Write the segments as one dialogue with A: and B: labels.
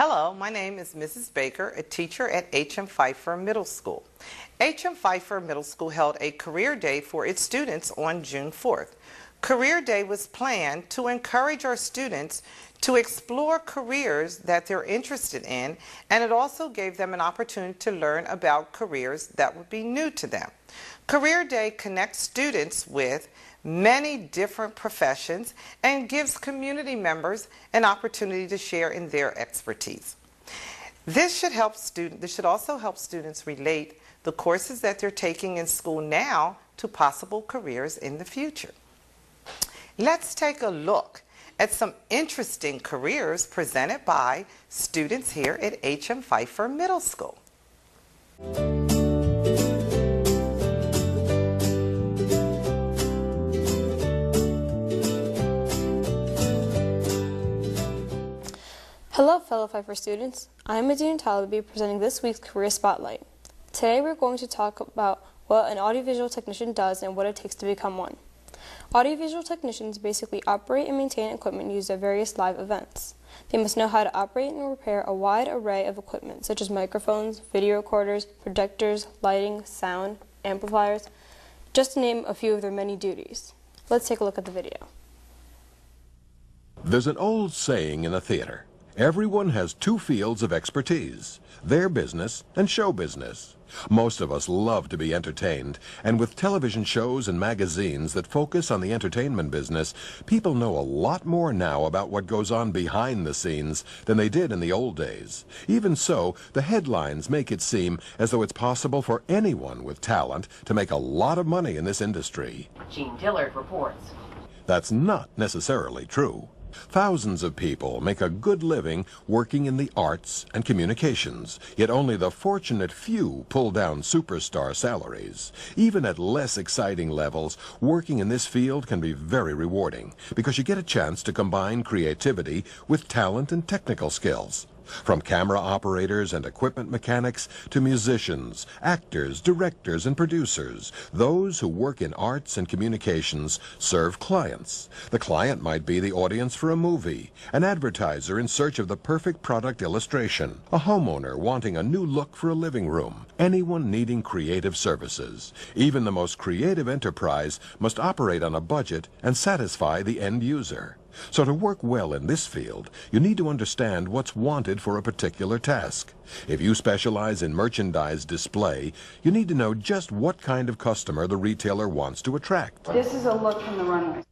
A: Hello, my name is Mrs. Baker, a teacher at H.M. Phifer Middle School. H.M. Phifer Middle School held a career day for its students on June 4th. Career Day was planned to encourage our students to explore careers that they're interested in, and it also gave them an opportunity to learn about careers that would be new to them. Career Day connects students with many different professions and gives community members an opportunity to share in their expertise. This should also help students relate the courses that they're taking in school now to possible careers in the future. Let's take a look at some interesting careers presented by students here at H.M. Phifer Middle School.
B: Hello fellow Phifer students, I am Adina Talabi presenting this week's Career Spotlight. Today we're going to talk about what an audiovisual technician does and what it takes to become one. Audiovisual technicians basically operate and maintain equipment used at various live events. They must know how to operate and repair a wide array of equipment such as microphones, video recorders, projectors, lighting, sound, amplifiers, just to name a few of their many duties. Let's take a look at the video.
C: There's an old saying in the theater. Everyone has two fields of expertise, their business and show business. Most of us love to be entertained, and with television shows and magazines that focus on the entertainment business, people know a lot more now about what goes on behind the scenes than they did in the old days. Even so, the headlines make it seem as though it's possible for anyone with talent to make a lot of money in this industry.
D: Gene Dillard reports.
C: That's not necessarily true. Thousands of people make a good living working in the arts and communications, yet only the fortunate few pull down superstar salaries. Even at less exciting levels, working in this field can be very rewarding because you get a chance to combine creativity with talent and technical skills. From camera operators and equipment mechanics to musicians, actors, directors, and producers, those who work in arts and communications serve clients. The client might be the audience for a movie, an advertiser in search of the perfect product illustration, a homeowner wanting a new look for a living room, anyone needing creative services. Even the most creative enterprise must operate on a budget and satisfy the end user. So to work well in this field, you need to understand what's wanted for a particular task. If you specialize in merchandise display, you need to know just what kind of customer the retailer wants to attract.
E: This is a look from the runway.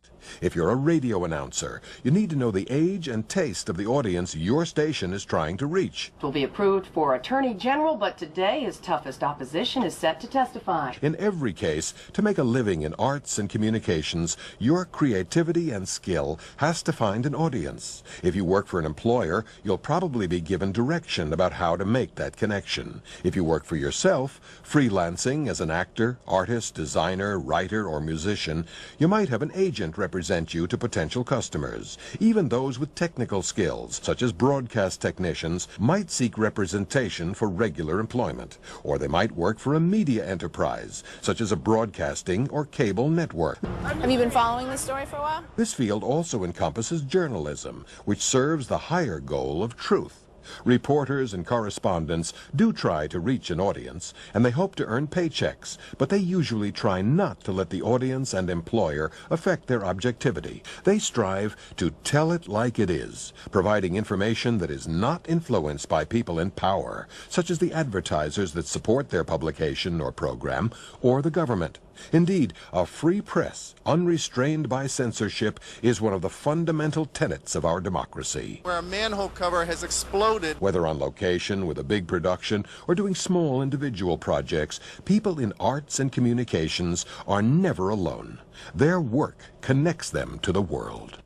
C: If you're a radio announcer, you need to know the age and taste of the audience your station is trying to reach.
D: It will be approved for Attorney General, but today his toughest opposition is set to testify.
C: In every case, to make a living in arts and communications, your creativity and skill has to find an audience. If you work for an employer, you'll probably be given direction about how to make that connection. If you work for yourself, freelancing as an actor, artist, designer, writer, or musician, you might have an agent represent you to potential customers. Even those with technical skills, such as broadcast technicians, might seek representation for regular employment, or they might work for a media enterprise, such as a broadcasting or cable network.
F: Have you been following this story for a while?
C: This field also encompasses journalism, which serves the higher goal of truth. Reporters and correspondents do try to reach an audience, and they hope to earn paychecks, but they usually try not to let the audience and employer affect their objectivity. They strive to tell it like it is, providing information that is not influenced by people in power, such as the advertisers that support their publication or program, or the government. Indeed, a free press, unrestrained by censorship, is one of the fundamental tenets of our democracy.
G: Where a manhole cover has exploded.
C: Whether on location with a big production or doing small individual projects, people in arts and communications are never alone. Their work connects them to the world.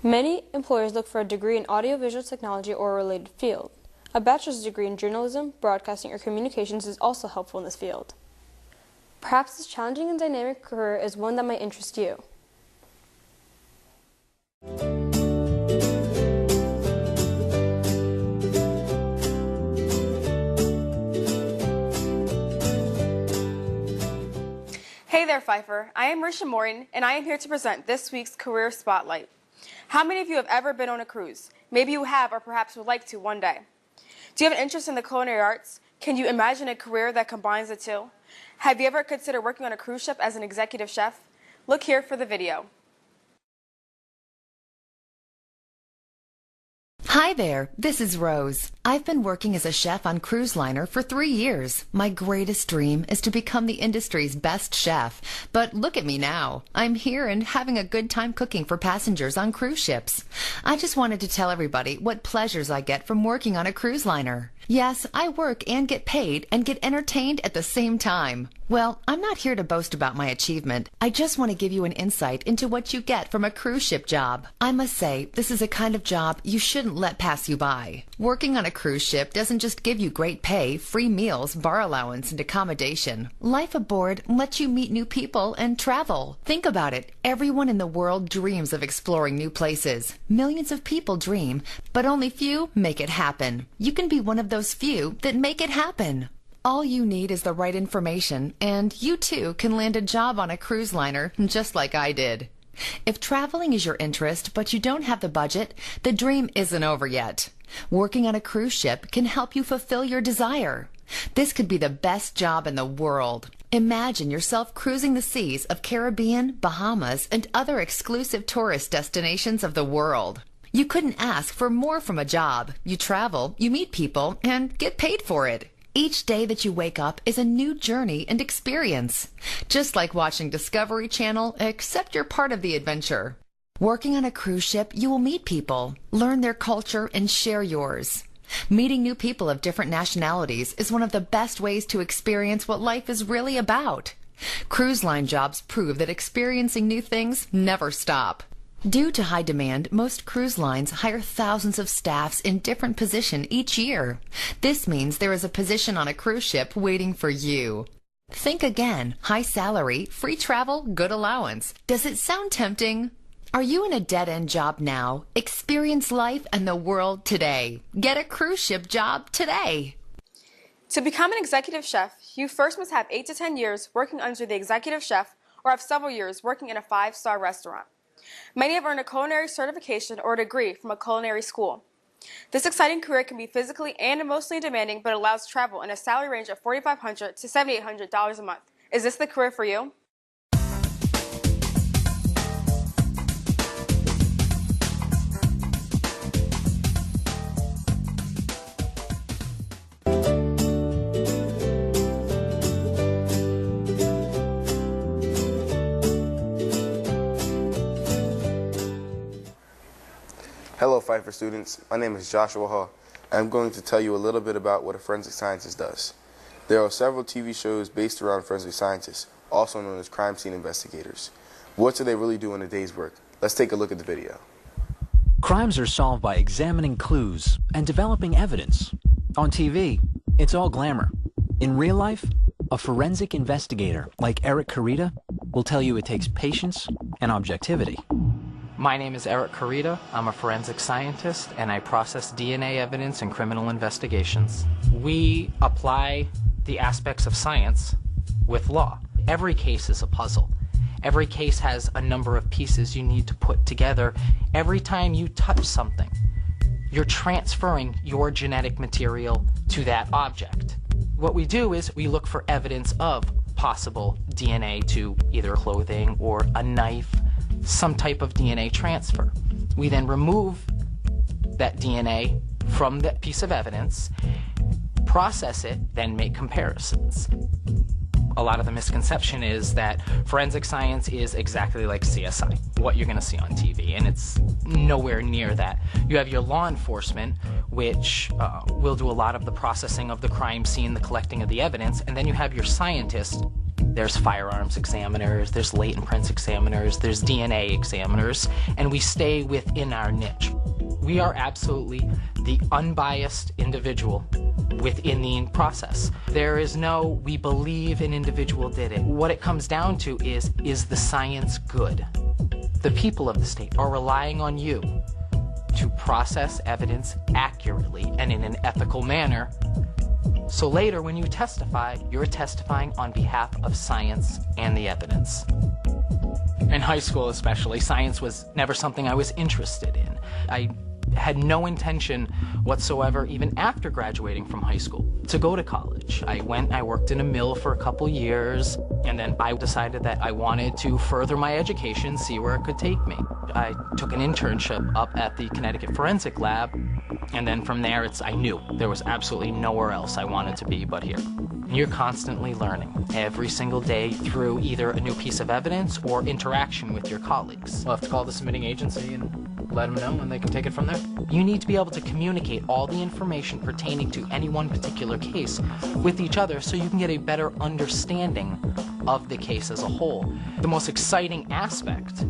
B: Many employers look for a degree in audiovisual technology or a related field. A bachelor's degree in journalism, broadcasting, or communications is also helpful in this field. Perhaps this challenging and dynamic career is one that might interest you.
F: Hey there, Phifer. I am Risha Morton, and I am here to present this week's Career Spotlight. How many of you have ever been on a cruise? Maybe you have or perhaps would like to one day. Do you have an interest in the culinary arts? Can you imagine a career that combines the two? Have you ever considered working on a cruise ship as an executive chef? Look here for the video.
E: Hi there, this is Rose. I've been working as a chef on cruise liner for 3 years. My greatest dream is to become the industry's best chef. But look at me now. I'm here and having a good time cooking for passengers on cruise ships. I just wanted to tell everybody what pleasures I get from working on a cruise liner. Yes, I work and get paid and get entertained at the same time. Well, I'm not here to boast about my achievement. I just want to give you an insight into what you get from a cruise ship job. I must say, this is a kind of job you shouldn't let pass you by. Working on a cruise ship doesn't just give you great pay, free meals, bar allowance, and accommodation. Life aboard lets you meet new people and travel. Think about it. Everyone in the world dreams of exploring new places. Millions of people dream, but only few make it happen. You can be one of those few that make it happen. All you need is the right information, and you too can land a job on a cruise liner just like I did. If traveling is your interest, but you don't have the budget, the dream isn't over yet. Working on a cruise ship can help you fulfill your desire. This could be the best job in the world. Imagine yourself cruising the seas of Caribbean, Bahamas, and other exclusive tourist destinations of the world. You couldn't ask for more from a job. You travel, you meet people, and get paid for it. Each day that you wake up is a new journey and experience. Just like watching Discovery Channel, except you're part of the adventure. Working on a cruise ship, you will meet people, learn their culture, and share yours. Meeting new people of different nationalities is one of the best ways to experience what life is really about. Cruise line jobs prove that experiencing new things never stop. Due to high demand, most cruise lines hire thousands of staffs in different positions each year. This means there is a position on a cruise ship waiting for you. Think again. High salary, free travel, good allowance. Does it sound tempting? Are you in a dead-end job now? Experience life and the world today. Get a cruise ship job today.
F: To become an executive chef, you first must have 8 to 10 years working under the executive chef or have several years working in a 5-star restaurant. Many have earned a culinary certification or a degree from a culinary school. This exciting career can be physically and emotionally demanding, but allows travel in a salary range of $4,500 to $7,800 a month. Is this the career for you?
H: Hello Phifer students, my name is Joshua Hall, and I'm going to tell you a little bit about what a forensic scientist does. There are several TV shows based around forensic scientists, also known as crime scene investigators. What do they really do in a day's work? Let's take a look at the video.
I: Crimes are solved by examining clues and developing evidence. On TV, it's all glamour. In real life, a forensic investigator like Eric Carita will tell you it takes patience and objectivity.
J: My name is Eric Carita. I'm a forensic scientist, and I process DNA evidence in criminal investigations. We apply the aspects of science with law. Every case is a puzzle. Every case has a number of pieces you need to put together. Every time you touch something, you're transferring your genetic material to that object. What we do is we look for evidence of possible DNA to either clothing or a knife, some type of DNA transfer. We then remove that DNA from that piece of evidence, process it, then make comparisons. A lot of the misconception is that forensic science is exactly like CSI, what you're going to see on TV, and it's nowhere near that. You have your law enforcement, which will do a lot of the processing of the crime scene, the collecting of the evidence, and then you have your scientists. There's firearms examiners, there's latent prints examiners, there's DNA examiners, and we stay within our niche. We are absolutely the unbiased individual within the process. There is no, we believe an individual did it. What it comes down to is the science good? The people of the state are relying on you to process evidence accurately and in an ethical manner. So later, when you testify, you're testifying on behalf of science and the evidence. In high school especially, science was never something I was interested in. I had no intention whatsoever, even after graduating from high school, to go to college. I worked in a mill for a couple years, and then I decided that I wanted to further my education, see where it could take me. I took an internship up at the Connecticut Forensic Lab, and then from there I knew there was absolutely nowhere else I wanted to be but here. You're constantly learning every single day through either a new piece of evidence or interaction with your colleagues. We'll have to call the submitting agency and let them know, and they can take it from there. You need to be able to communicate all the information pertaining to any one particular case with each other so you can get a better understanding of the case as a whole. The most exciting aspect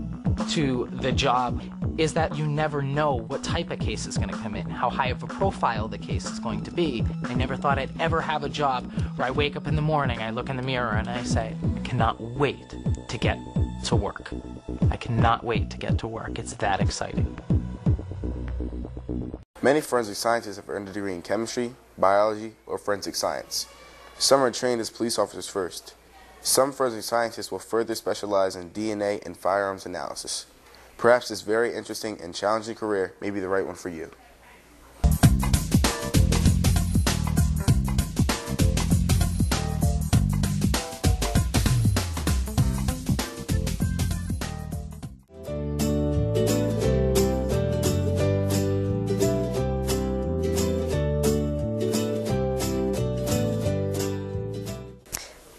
J: to the job is that you never know what type of case is going to come in, how high of a profile the case is going to be. I never thought I'd ever have a job where I wake up in the morning, I look in the mirror, and I say, I cannot wait to get to work. I cannot wait to get to work. It's that exciting.
H: Many forensic scientists have earned a degree in chemistry, biology, or forensic science. Some are trained as police officers first. Some forensic scientists will further specialize in DNA and firearms analysis. Perhaps this very interesting and challenging career may be the right one for you.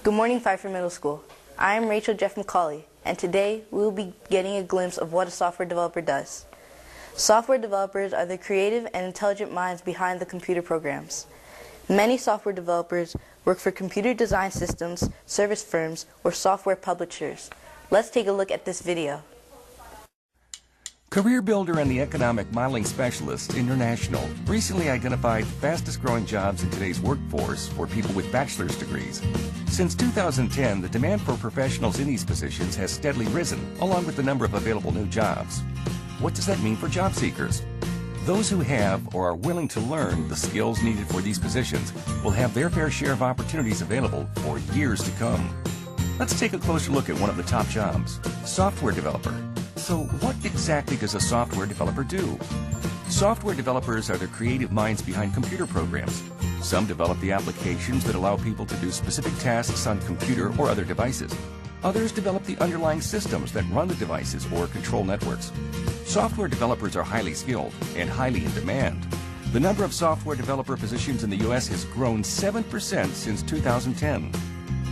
K: Good morning, Phifer Middle School. I am Rachel Jeff McCauley, and today we will be getting a glimpse of what a software developer does. Software developers are the creative and intelligent minds behind the computer programs. Many software developers work for computer design systems, service firms, or software publishers. Let's take a look at this video.
L: Career Builder and the Economic Modeling Specialist International recently identified the fastest growing jobs in today's workforce for people with bachelor's degrees. Since 2010, the demand for professionals in these positions has steadily risen, along with the number of available new jobs. What does that mean for job seekers? Those who have or are willing to learn the skills needed for these positions will have their fair share of opportunities available for years to come. Let's take a closer look at one of the top jobs, software developer. So what exactly does a software developer do? Software developers are the creative minds behind computer programs. Some develop the applications that allow people to do specific tasks on computer or other devices. Others develop the underlying systems that run the devices or control networks. Software developers are highly skilled and highly in demand. The number of software developer positions in the U.S. has grown 7% since 2010.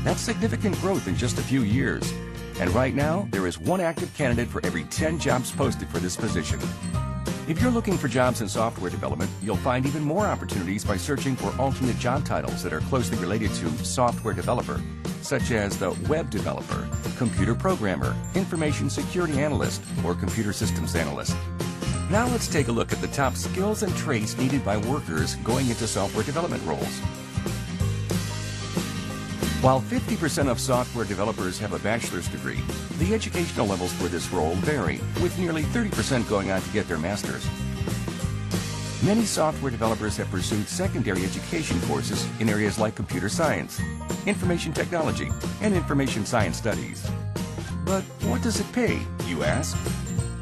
L: That's significant growth in just a few years. And right now, there is one active candidate for every 10 jobs posted for this position. If you're looking for jobs in software development, you'll find even more opportunities by searching for alternate job titles that are closely related to software developer, such as the web developer, computer programmer, information security analyst, or computer systems analyst. Now let's take a look at the top skills and traits needed by workers going into software development roles. While 50% of software developers have a bachelor's degree, the educational levels for this role vary, with nearly 30% going on to get their master's. Many software developers have pursued secondary education courses in areas like computer science, information technology, and information science studies. But what does it pay, you ask?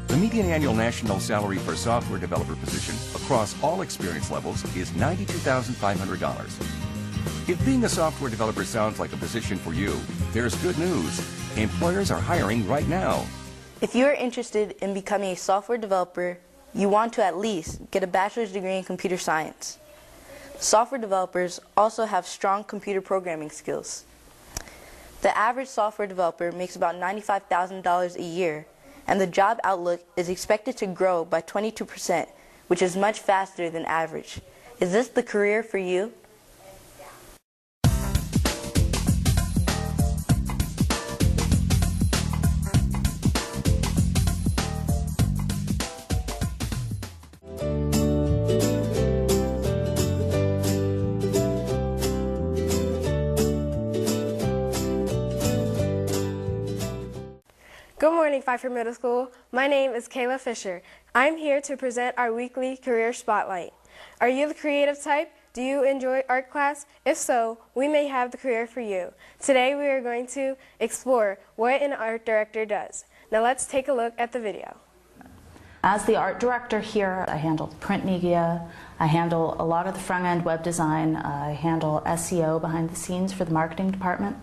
L: The median annual national salary for a software developer position across all experience levels is $92,500. If being a software developer sounds like a position for you, there's good news. Employers are hiring right now.
K: If you are interested in becoming a software developer, you want to at least get a bachelor's degree in computer science. Software developers also have strong computer programming skills. The average software developer makes about $95,000 a year, and the job outlook is expected to grow by 22%, which is much faster than average. Is this the career for you?
M: Good morning, Phifer Middle School. My name is Kayla Fisher. I'm here to present our weekly Career Spotlight. Are you the creative type? Do you enjoy art class? If so, we may have the career for you. Today we are going to explore what an art director does. Now let's take a look at the video.
N: As the art director here, I handle print media, I handle a lot of the front-end web design, I handle SEO behind the scenes for the marketing department.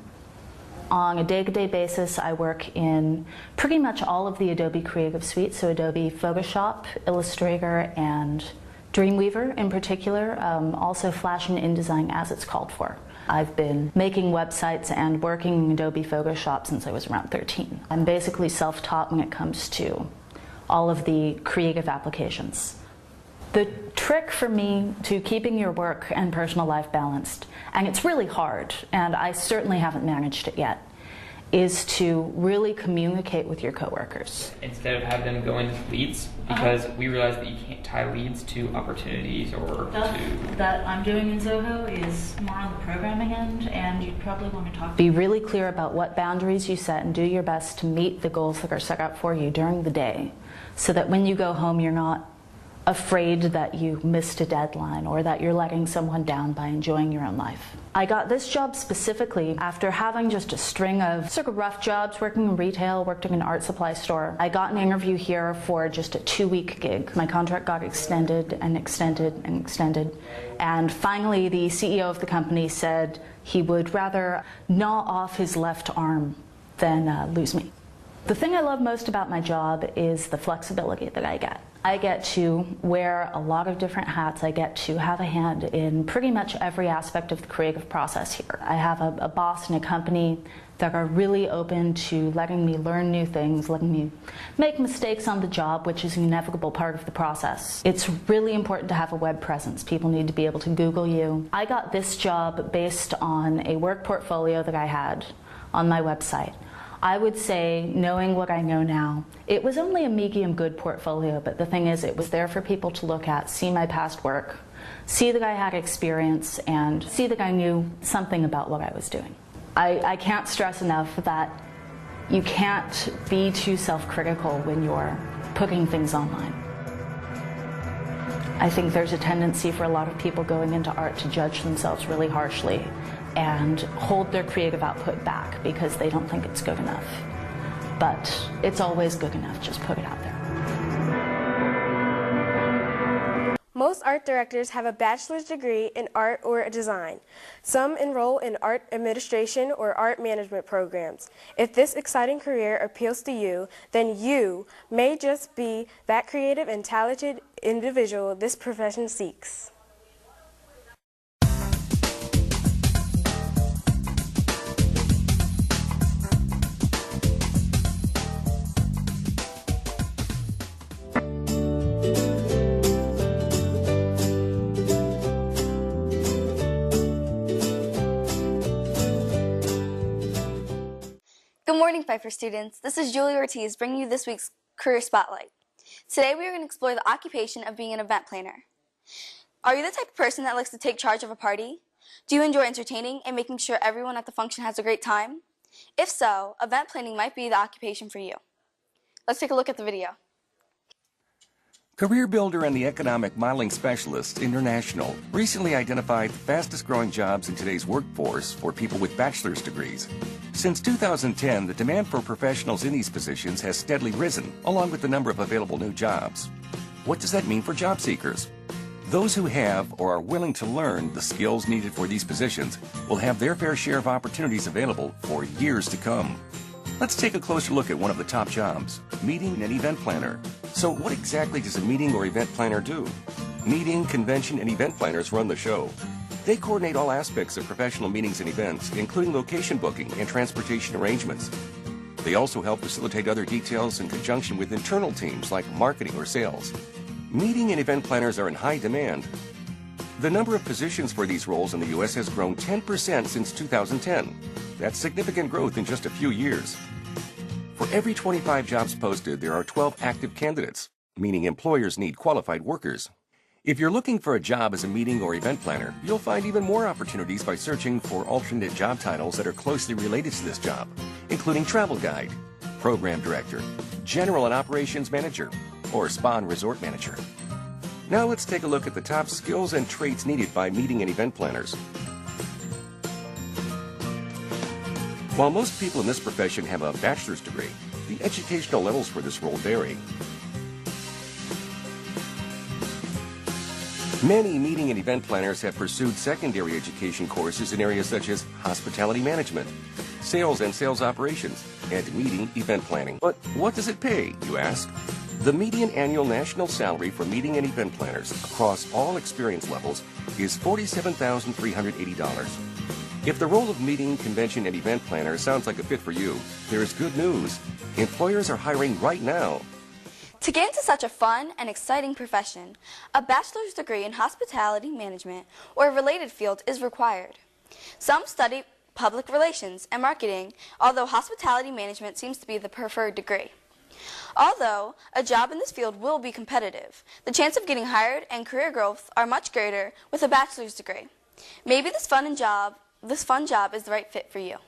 N: On a day-to-day basis, I work in pretty much all of the Adobe Creative Suite, so Adobe Photoshop, Illustrator, and Dreamweaver in particular, also Flash and InDesign as it's called for. I've been making websites and working in Adobe Photoshop since I was around 13. I'm basically self-taught when it comes to all of the creative applications. The trick for me to keeping your work and personal life balanced, and it's really hard, and I certainly haven't managed it yet, is to really communicate with your coworkers.
O: Instead of having them go into leads, because we realize that you can't tie leads to opportunities or to...
N: That I'm doing in Zoho is more on the programming end, and you'd probably want to talk. Be really clear about what boundaries you set and do your best to meet the goals that are set out for you during the day, so that when you go home you're not afraid that you missed a deadline or that you're letting someone down by enjoying your own life. I got this job specifically after having just a string of sort of rough jobs, working in retail, worked in an art supply store. I got an interview here for just a 2-week gig. My contract got extended and extended and extended. And finally, the CEO of the company said he would rather gnaw off his left arm than lose me. The thing I love most about my job is the flexibility that I get. I get to wear a lot of different hats. I get to have a hand in pretty much every aspect of the creative process here. I have a boss and a company that are really open to letting me learn new things, letting me make mistakes on the job, which is an inevitable part of the process. It's really important to have a web presence. People need to be able to Google you. I got this job based on a work portfolio that I had on my website. I would say, knowing what I know now, it was only a medium good portfolio, but the thing is, it was there for people to look at, see my past work, see that I had experience, and see that I knew something about what I was doing. I can't stress enough that you can't be too self-critical when you're putting things online. I think there's a tendency for a lot of people going into art to judge themselves really harshly and hold their creative output back because they don't think it's good enough. But it's always good enough, just put it out there.
M: Most art directors have a bachelor's degree in art or design. Some enroll in art administration or art management programs. If this exciting career appeals to you, then you may just be that creative and talented individual this profession seeks.
P: Good morning, Phifer students. This is Julie Ortiz bringing you this week's Career Spotlight. Today we are going to explore the occupation of being an event planner. Are you the type of person that likes to take charge of a party? Do you enjoy entertaining and making sure everyone at the function has a great time? If so, event planning might be the occupation for you. Let's take a look at the video.
L: Career Builder and the Economic Modeling Specialist International recently identified the fastest growing jobs in today's workforce for people with bachelor's degrees. Since 2010, the demand for professionals in these positions has steadily risen, along with the number of available new jobs. What does that mean for job seekers? Those who have or are willing to learn the skills needed for these positions will have their fair share of opportunities available for years to come. Let's take a closer look at one of the top jobs, meeting and event planner. So what exactly does a meeting or event planner do? Meeting, convention, and event planners run the show. They coordinate all aspects of professional meetings and events, including location booking and transportation arrangements. They also help facilitate other details in conjunction with internal teams like marketing or sales. Meeting and event planners are in high demand. The number of positions for these roles in the U.S. has grown 10% since 2010. That's significant growth in just a few years. For every 25 jobs posted, there are 12 active candidates, meaning employers need qualified workers. If you're looking for a job as a meeting or event planner, you'll find even more opportunities by searching for alternate job titles that are closely related to this job, including travel guide, program director, general and operations manager, or spa and resort manager. Now let's take a look at the top skills and traits needed by meeting and event planners. While most people in this profession have a bachelor's degree, the educational levels for this role vary. Many meeting and event planners have pursued secondary education courses in areas such as hospitality management, sales and sales operations, and meeting event planning. But what does it pay, you ask? The median annual national salary for meeting and event planners across all experience levels is $47,380. If the role of meeting, convention, and event planner sounds like a fit for you, there is good news. Employers are hiring right now.
P: To get into such a fun and exciting profession, a bachelor's degree in hospitality management or a related field is required. Some study public relations and marketing, although hospitality management seems to be the preferred degree. Although a job in this field will be competitive, the chance of getting hired and career growth are much greater with a bachelor's degree. Maybe this fun job is the right fit for you.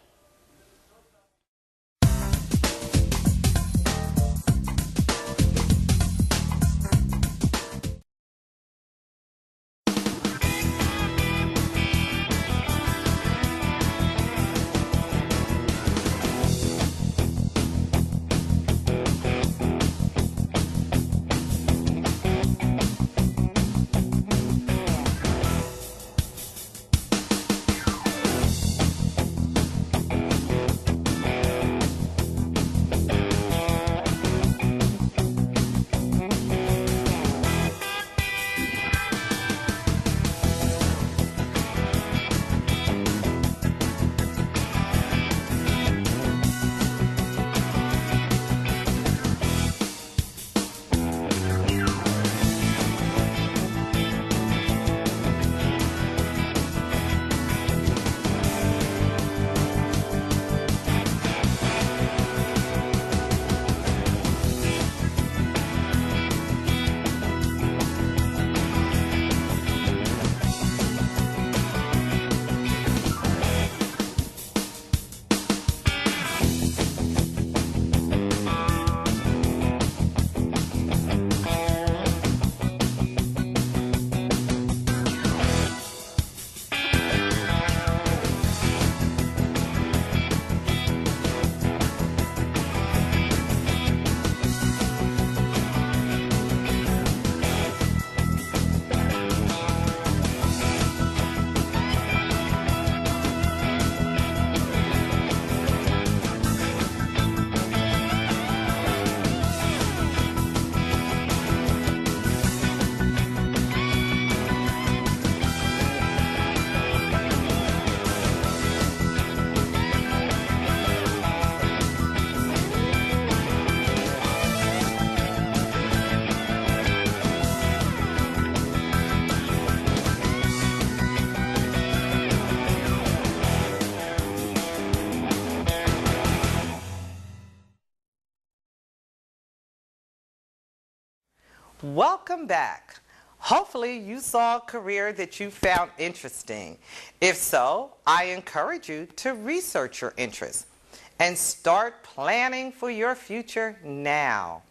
A: Welcome back. Hopefully you saw a career that you found interesting. If so, I encourage you to research your interests and start planning for your future now.